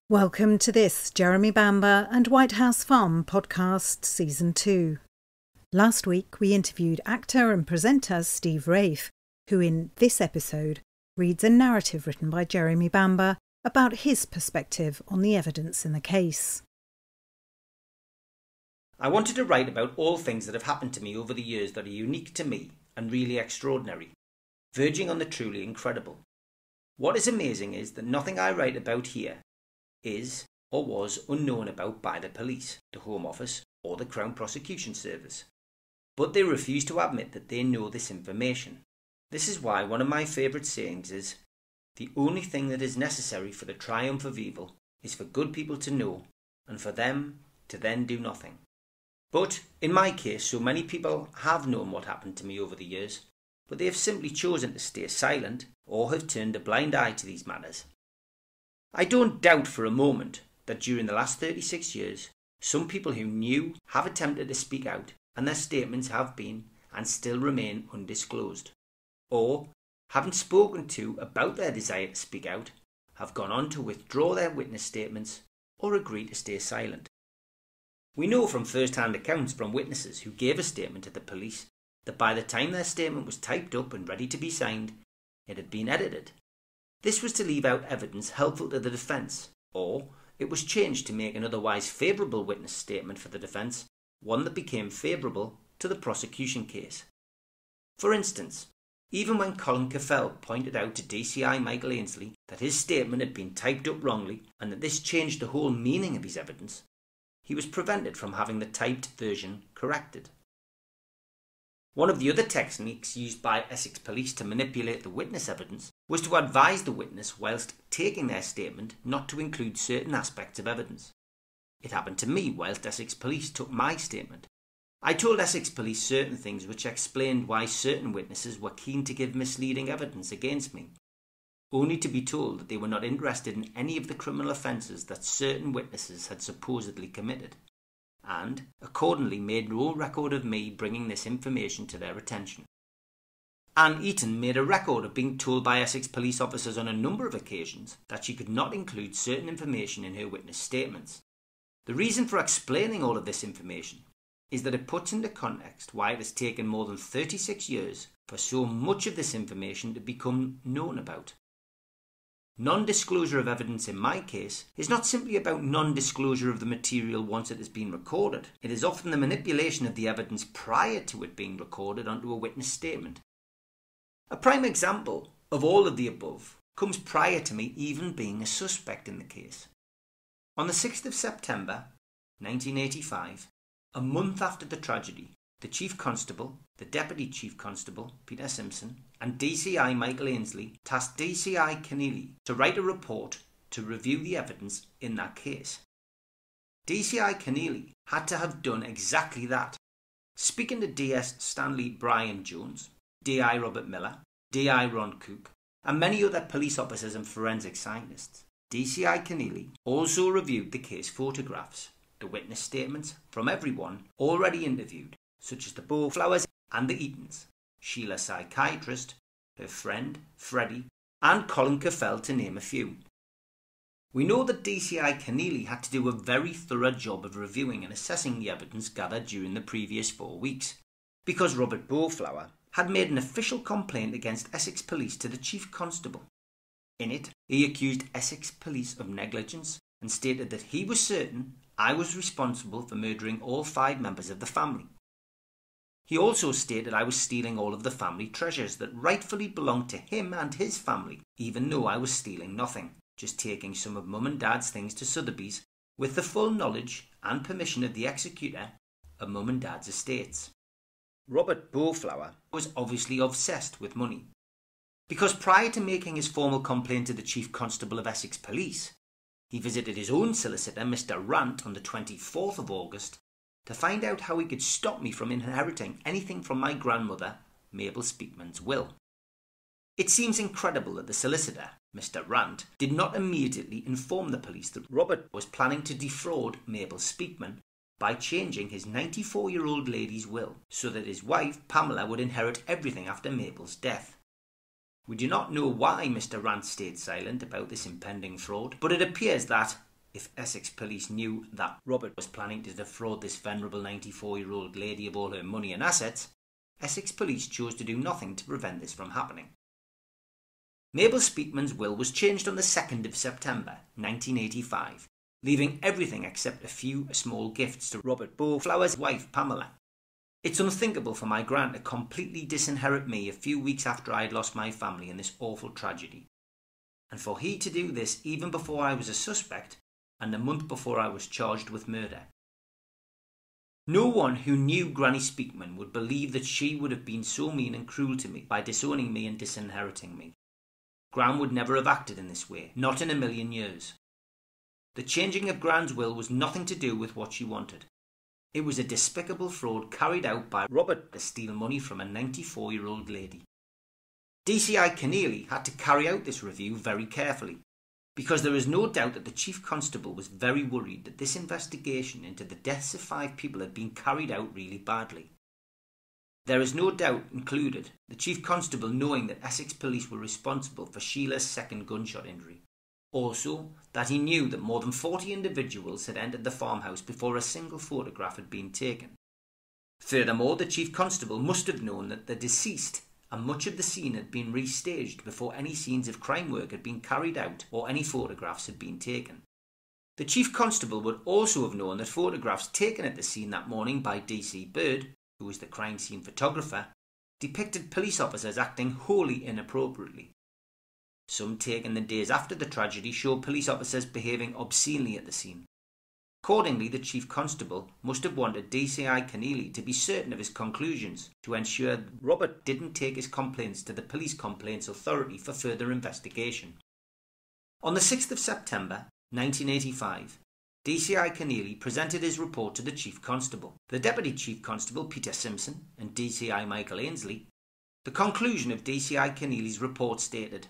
Welcome to this Jeremy Bamber and White House Farm podcast Season 2. Last week we interviewed actor and presenter Steve Wraith, who in this episode reads a narrative written by Jeremy Bamber about his perspective on the evidence in the case. I wanted to write about all things that have happened to me over the years that are unique to me and really extraordinary, verging on the truly incredible. What is amazing is that nothing I write about here is or was unknown about by the police, the Home Office or the Crown Prosecution Service. But they refuse to admit that they know this information. This is why one of my favourite sayings is, "The only thing that is necessary for the triumph of evil is for good people to know and for them to then do nothing." But in my case, so many people have known what happened to me over the years, but they have simply chosen to stay silent or have turned a blind eye to these matters. I don't doubt for a moment that during the last 36 years, some people who knew have attempted to speak out and their statements have been and still remain undisclosed, or, having spoken to about their desire to speak out, have gone on to withdraw their witness statements or agree to stay silent. We know from first-hand accounts from witnesses who gave a statement to the police that by the time their statement was typed up and ready to be signed, it had been edited. This was to leave out evidence helpful to the defence, or it was changed to make an otherwise favourable witness statement for the defence one that became favourable to the prosecution case. For instance, even when Colin Caffell pointed out to DCI Michael Ainsley that his statement had been typed up wrongly and that this changed the whole meaning of his evidence, he was prevented from having the typed version corrected. One of the other techniques used by Essex Police to manipulate the witness evidence was to advise the witness whilst taking their statement not to include certain aspects of evidence. It happened to me whilst Essex Police took my statement. I told Essex Police certain things which explained why certain witnesses were keen to give misleading evidence against me, only to be told that they were not interested in any of the criminal offences that certain witnesses had supposedly committed, and accordingly made no record of me bringing this information to their attention. Anne Eaton made a record of being told by Essex Police officers on a number of occasions that she could not include certain information in her witness statements. The reason for explaining all of this information is that it puts into context why it has taken more than 36 years for so much of this information to become known about. Non-disclosure of evidence in my case is not simply about non-disclosure of the material once it has been recorded. It is often the manipulation of the evidence prior to it being recorded onto a witness statement. A prime example of all of the above comes prior to me even being a suspect in the case. On the 6th of September 1985, a month after the tragedy, the Chief Constable, the Deputy Chief Constable, Peter Simpson, and DCI Michael Ainsley tasked DCI Keneally to write a report to review the evidence in that case. DCI Keneally had to have done exactly that. Speaking to DS Stanley Brian Jones, DI Robert Miller, DI Ron Cook, and many other police officers and forensic scientists, DCI Keneally also reviewed the case photographs, the witness statements from everyone already interviewed, such as the Bowflowers and the Eatons, Sheila psychiatrist, her friend Freddie, and Colin Caffell, to name a few. We know that DCI Keneally had to do a very thorough job of reviewing and assessing the evidence gathered during the previous 4 weeks, because Robert Bowflower had made an official complaint against Essex Police to the Chief Constable. In it, he accused Essex Police of negligence and stated that he was certain I was responsible for murdering all 5 members of the family. He also stated I was stealing all of the family treasures that rightfully belonged to him and his family, even though I was stealing nothing, just taking some of Mum and Dad's things to Sotheby's with the full knowledge and permission of the executor of Mum and Dad's estates. Robert Bowflower was obviously obsessed with money, because prior to making his formal complaint to the Chief Constable of Essex Police, he visited his own solicitor, Mr. Rant, on the 24th of August to find out how he could stop me from inheriting anything from my grandmother, Mabel Speakman's will. It seems incredible that the solicitor, Mr. Rant, did not immediately inform the police that Robert was planning to defraud Mabel Speakman by changing his 94-year-old lady's will so that his wife, Pamela, would inherit everything after Mabel's death. We do not know why Mr. Rant stayed silent about this impending fraud, but it appears that, if Essex police knew that Robert was planning to defraud this venerable 94-year-old lady of all her money and assets, Essex police chose to do nothing to prevent this from happening. Mabel Speakman's will was changed on the 2nd of September 1985, leaving everything except a few small gifts to Robert Bowflower's wife Pamela. It's unthinkable for my gran to completely disinherit me a few weeks after I had lost my family in this awful tragedy. And for he to do this even before I was a suspect and a month before I was charged with murder. No one who knew Granny Speakman would believe that she would have been so mean and cruel to me by disowning me and disinheriting me. Gran would never have acted in this way, not in a million years. The changing of Gran's will was nothing to do with what she wanted. It was a despicable fraud carried out by Robert to steal money from a 94-year-old lady. DCI Keneally had to carry out this review very carefully, because there is no doubt that the Chief Constable was very worried that this investigation into the deaths of 5 people had been carried out really badly. There is no doubt included the Chief Constable knowing that Essex police were responsible for Sheila's second gunshot injury. Also, that he knew that more than 40 individuals had entered the farmhouse before a single photograph had been taken. Furthermore, the Chief Constable must have known that the deceased and much of the scene had been restaged before any scenes of crime work had been carried out or any photographs had been taken. The Chief Constable would also have known that photographs taken at the scene that morning by DC Bird, who was the crime scene photographer, depicted police officers acting wholly inappropriately. Some taken the days after the tragedy show police officers behaving obscenely at the scene. Accordingly, the Chief Constable must have wanted DCI Keneally to be certain of his conclusions to ensure that Robert didn't take his complaints to the Police Complaints Authority for further investigation. On the 6th of September 1985, DCI Keneally presented his report to the Chief Constable, the Deputy Chief Constable Peter Simpson and DCI Michael Ainsley. The conclusion of DCI Keneally's report stated,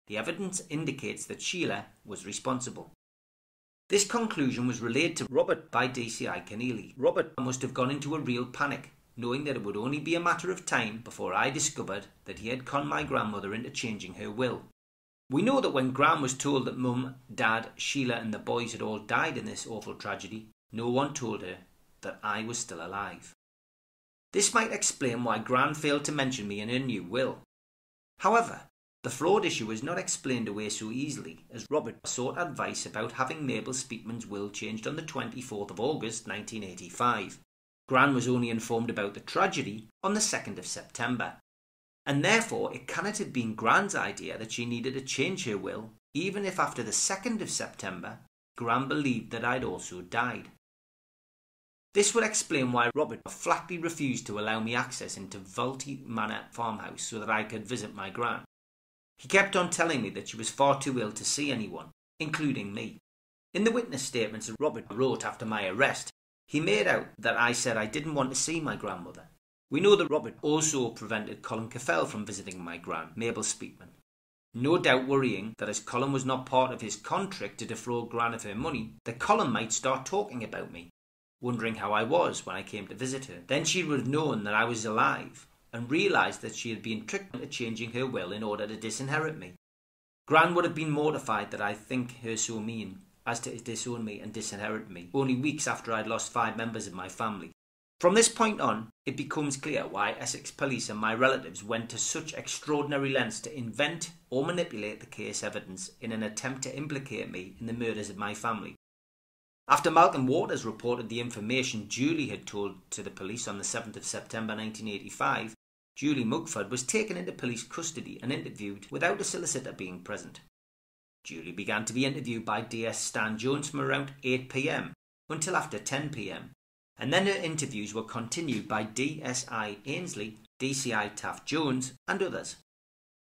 "The evidence indicates that Sheila was responsible." This conclusion was relayed to Robert by DCI Keneally. Robert must have gone into a real panic, knowing that it would only be a matter of time before I discovered that he had conned my grandmother into changing her will. We know that when Gran was told that Mum, Dad, Sheila and the boys had all died in this awful tragedy, no one told her that I was still alive. This might explain why Gran failed to mention me in her new will. However, the fraud issue was not explained away so easily, as Robert sought advice about having Mabel Speakman's will changed on the 24th of August 1985. Gran was only informed about the tragedy on the 2nd of September, and therefore it cannot have been Gran's idea that she needed to change her will, even if after the 2nd of September Gran believed that I'd also died. This would explain why Robert flatly refused to allow me access into Vulty Manor farmhouse so that I could visit my Gran. He kept on telling me that she was far too ill to see anyone, including me. In the witness statements that Robert wrote after my arrest, he made out that I said I didn't want to see my grandmother. We know that Robert also prevented Colin Caffell from visiting my Gran, Mabel Speakman. No doubt worrying that as Colin was not part of his contract to defraud Gran of her money, that Colin might start talking about me, wondering how I was when I came to visit her. Then she would have known that I was alive and realised that she had been tricked into changing her will in order to disinherit me. Gran would have been mortified that I think her so mean as to disown me and disinherit me, only weeks after I'd lost 5 members of my family. From this point on, it becomes clear why Essex police and my relatives went to such extraordinary lengths to invent or manipulate the case evidence in an attempt to implicate me in the murders of my family. After Malcolm Waters reported the information Julie had told to the police on the 7th of September 1985, Julie Mugford was taken into police custody and interviewed without a solicitor being present. Julie began to be interviewed by DS Stan Jones from around 8 p.m. until after 10 p.m, and then her interviews were continued by DSI Ainsley, DCI Taft Jones and others.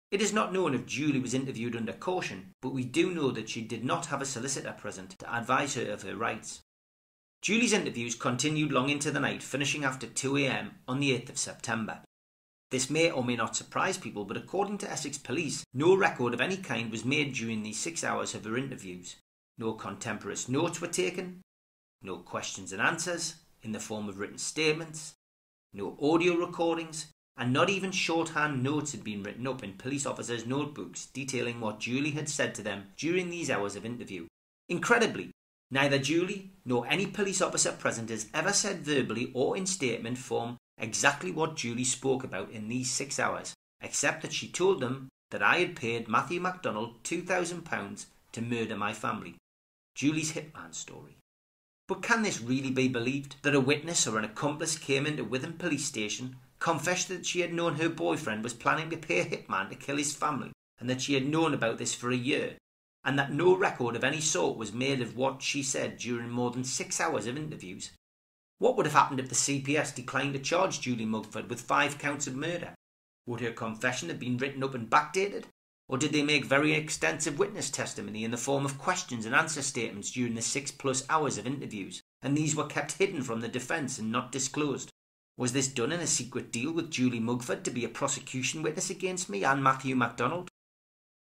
It is not known if Julie was interviewed under caution, but we do know that she did not have a solicitor present to advise her of her rights. Julie's interviews continued long into the night, finishing after 2 a.m. on the 8th of September. This may or may not surprise people, but according to Essex Police, no record of any kind was made during these 6 hours of her interviews. No contemporaneous notes were taken, no questions and answers in the form of written statements, no audio recordings, and not even shorthand notes had been written up in police officers' notebooks detailing what Julie had said to them during these hours of interview. Incredibly, Neither Julie nor any police officer present has ever said verbally or in statement form exactly what Julie spoke about in these 6 hours, except that she told them that I had paid Matthew MacDonald £2,000 to murder my family. Julie's hitman story. But can this really be believed, that a witness or an accomplice came into Witham police station, confessed that she had known her boyfriend was planning to pay a hitman to kill his family, and that she had known about this for a year, and that no record of any sort was made of what she said during more than 6 hours of interviews? What would have happened if the CPS declined to charge Julie Mugford with 5 counts of murder? Would her confession have been written up and backdated? Or did they make very extensive witness testimony in the form of questions and answer statements during the 6+ hours of interviews, and these were kept hidden from the defence and not disclosed? Was this done in a secret deal with Julie Mugford to be a prosecution witness against me and Matthew MacDonald?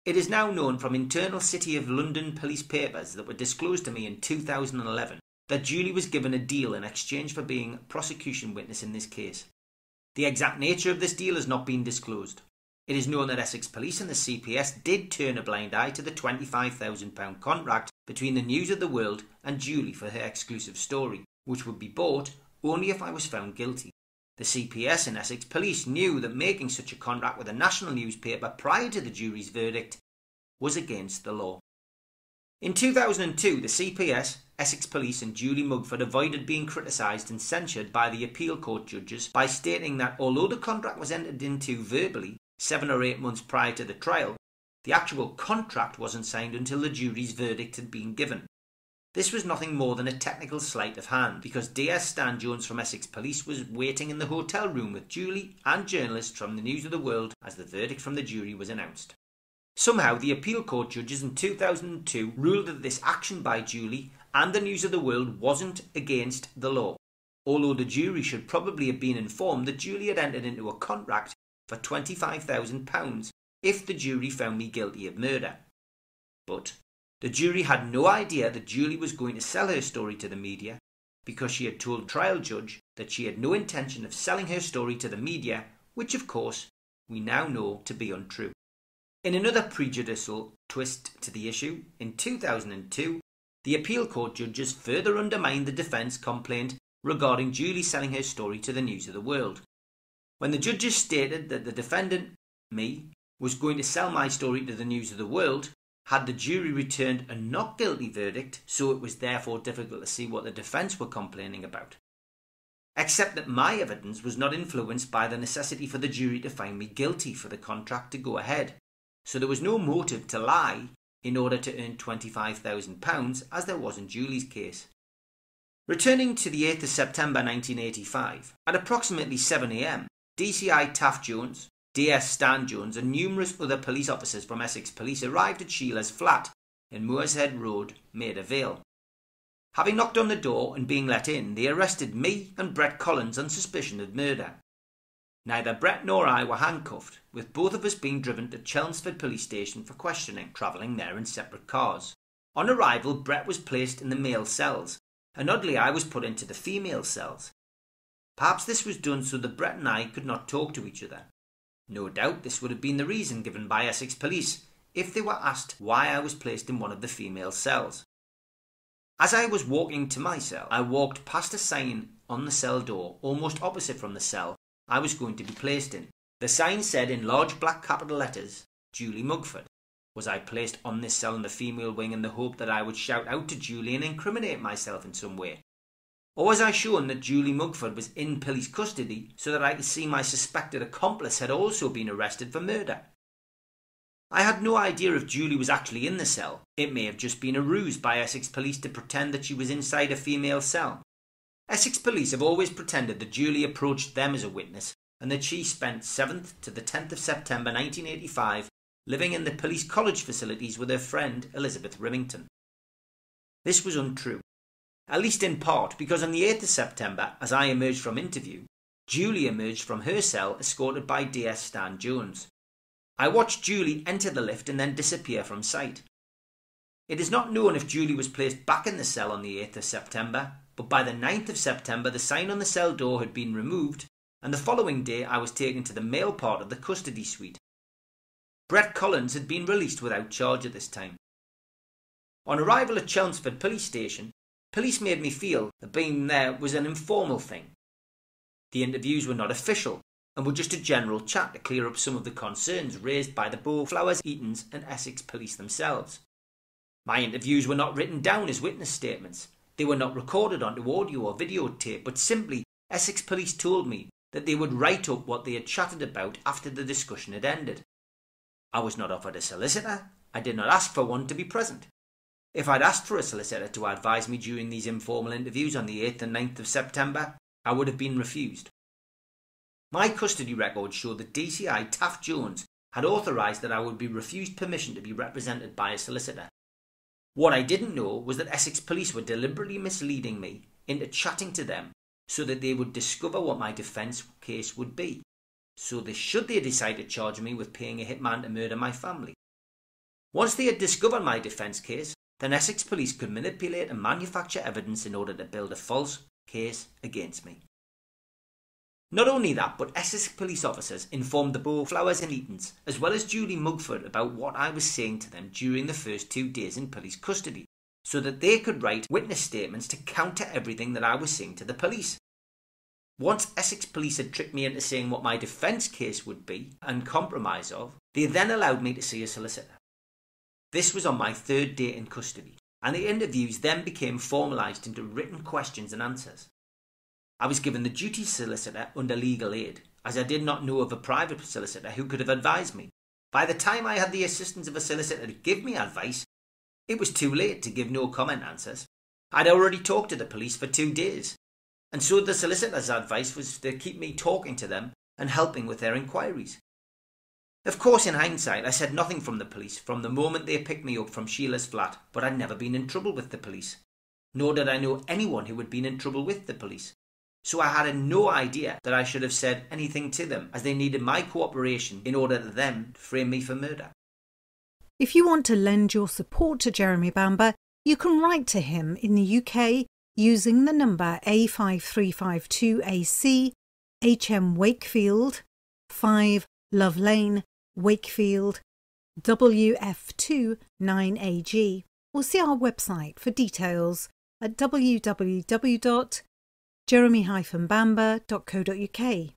It is now known from internal City of London police papers that were disclosed to me in 2011 that Julie was given a deal in exchange for being a prosecution witness in this case. The exact nature of this deal has not been disclosed. It is known that Essex Police and the CPS did turn a blind eye to the £25,000 contract between the News of the World and Julie for her exclusive story, which would be bought only if I was found guilty. The CPS and Essex Police knew that making such a contract with a national newspaper prior to the jury's verdict was against the law. In 2002, the CPS, Essex Police and Julie Mugford avoided being criticised and censured by the appeal court judges by stating that although the contract was entered into verbally 7 or 8 months prior to the trial, the actual contract wasn't signed until the jury's verdict had been given. This was nothing more than a technical sleight of hand, because DS Stan Jones from Essex Police was waiting in the hotel room with Julie and journalists from the News of the World as the verdict from the jury was announced. Somehow the appeal court judges in 2002 ruled that this action by Julie and the News of the World wasn't against the law, although the jury should probably have been informed that Julie had entered into a contract for £25,000 if the jury found me guilty of murder. But the jury had no idea that Julie was going to sell her story to the media, because she had told the trial judge that she had no intention of selling her story to the media, which of course we now know to be untrue. In another prejudicial twist to the issue, in 2002, the appeal court judges further undermined the defence complaint regarding Julie selling her story to the News of the World, when the judges stated that the defendant, me, was going to sell my story to the News of the World. Had the jury returned a not guilty verdict, so it was therefore difficult to see what the defence were complaining about. Except that my evidence was not influenced by the necessity for the jury to find me guilty for the contract to go ahead, so there was no motive to lie in order to earn £25,000 as there was in Julie's case. Returning to the 8th of September 1985, at approximately 7 a.m, DCI Taff Jones, DS Stan Jones and numerous other police officers from Essex Police arrived at Sheila's flat in Moorshead Road, Maida Vale. Having knocked on the door and being let in, they arrested me and Brett Collins on suspicion of murder. Neither Brett nor I were handcuffed, with both of us being driven to Chelmsford Police Station for questioning, travelling there in separate cars. On arrival, Brett was placed in the male cells, and oddly I was put into the female cells. Perhaps this was done so that Brett and I could not talk to each other. No doubt this would have been the reason given by Essex Police if they were asked why I was placed in one of the female cells. As I was walking to my cell, I walked past a sign on the cell door almost opposite from the cell I was going to be placed in. The sign said in large black capital letters, Julie Mugford. Was I placed on this cell in the female wing in the hope that I would shout out to Julie and incriminate myself in some way? Or was I shown that Julie Mugford was in police custody so that I could see my suspected accomplice had also been arrested for murder? I had no idea if Julie was actually in the cell. It may have just been a ruse by Essex Police to pretend that she was inside a female cell. Essex Police have always pretended that Julie approached them as a witness and that she spent 7th to the 10th of September 1985 living in the police college facilities with her friend Elizabeth Rimington. This was untrue, at least in part because on the 8th of September, as I emerged from interview, Julie emerged from her cell escorted by DS Stan Jones. I watched Julie enter the lift and then disappear from sight. It is not known if Julie was placed back in the cell on the 8th of September, but by the 9th of September the sign on the cell door had been removed, and the following day I was taken to the male part of the custody suite. Brett Collins had been released without charge at this time. On arrival at Chelmsford Police Station, police made me feel that being there was an informal thing. The interviews were not official and were just a general chat to clear up some of the concerns raised by the Bowflowers, Eatons and Essex Police themselves. My interviews were not written down as witness statements. They were not recorded onto audio or videotape, but simply Essex Police told me that they would write up what they had chatted about after the discussion had ended. I was not offered a solicitor. I did not ask for one to be present. If I'd asked for a solicitor to advise me during these informal interviews on the 8th and 9th of September, I would have been refused. My custody records show that DCI Taft Jones had authorised that I would be refused permission to be represented by a solicitor. What I didn't know was that Essex Police were deliberately misleading me into chatting to them so that they would discover what my defence case would be, so that should they decide to charge me with paying a hitman to murder my family. Once they had discovered my defence case, then Essex Police could manipulate and manufacture evidence in order to build a false case against me. Not only that, but Essex Police officers informed the Bowflowers and Eatons, as well as Julie Mugford, about what I was saying to them during the first 2 days in police custody, so that they could write witness statements to counter everything that I was saying to the police. Once Essex Police had tricked me into saying what my defence case would be and compromise of, they then allowed me to see a solicitor. This was on my 3rd day in custody, and the interviews then became formalised into written questions and answers. I was given the duty solicitor under legal aid, as I did not know of a private solicitor who could have advised me. By the time I had the assistance of a solicitor to give me advice, it was too late to give no comment answers. I'd already talked to the police for 2 days, and so the solicitor's advice was to keep me talking to them and helping with their inquiries. Of course, in hindsight, I said nothing from the police from the moment they picked me up from Sheila's flat, but I'd never been in trouble with the police, nor did I know anyone who had been in trouble with the police. So I had no idea that I should have said anything to them, as they needed my cooperation in order to them frame me for murder. If you want to lend your support to Jeremy Bamber, you can write to him in the UK using the number A5352AC, HM Wakefield, 5 Love Lane, Wakefield, WF2 9AG, or see our website for details at www.jeremy-bamber.co.uk.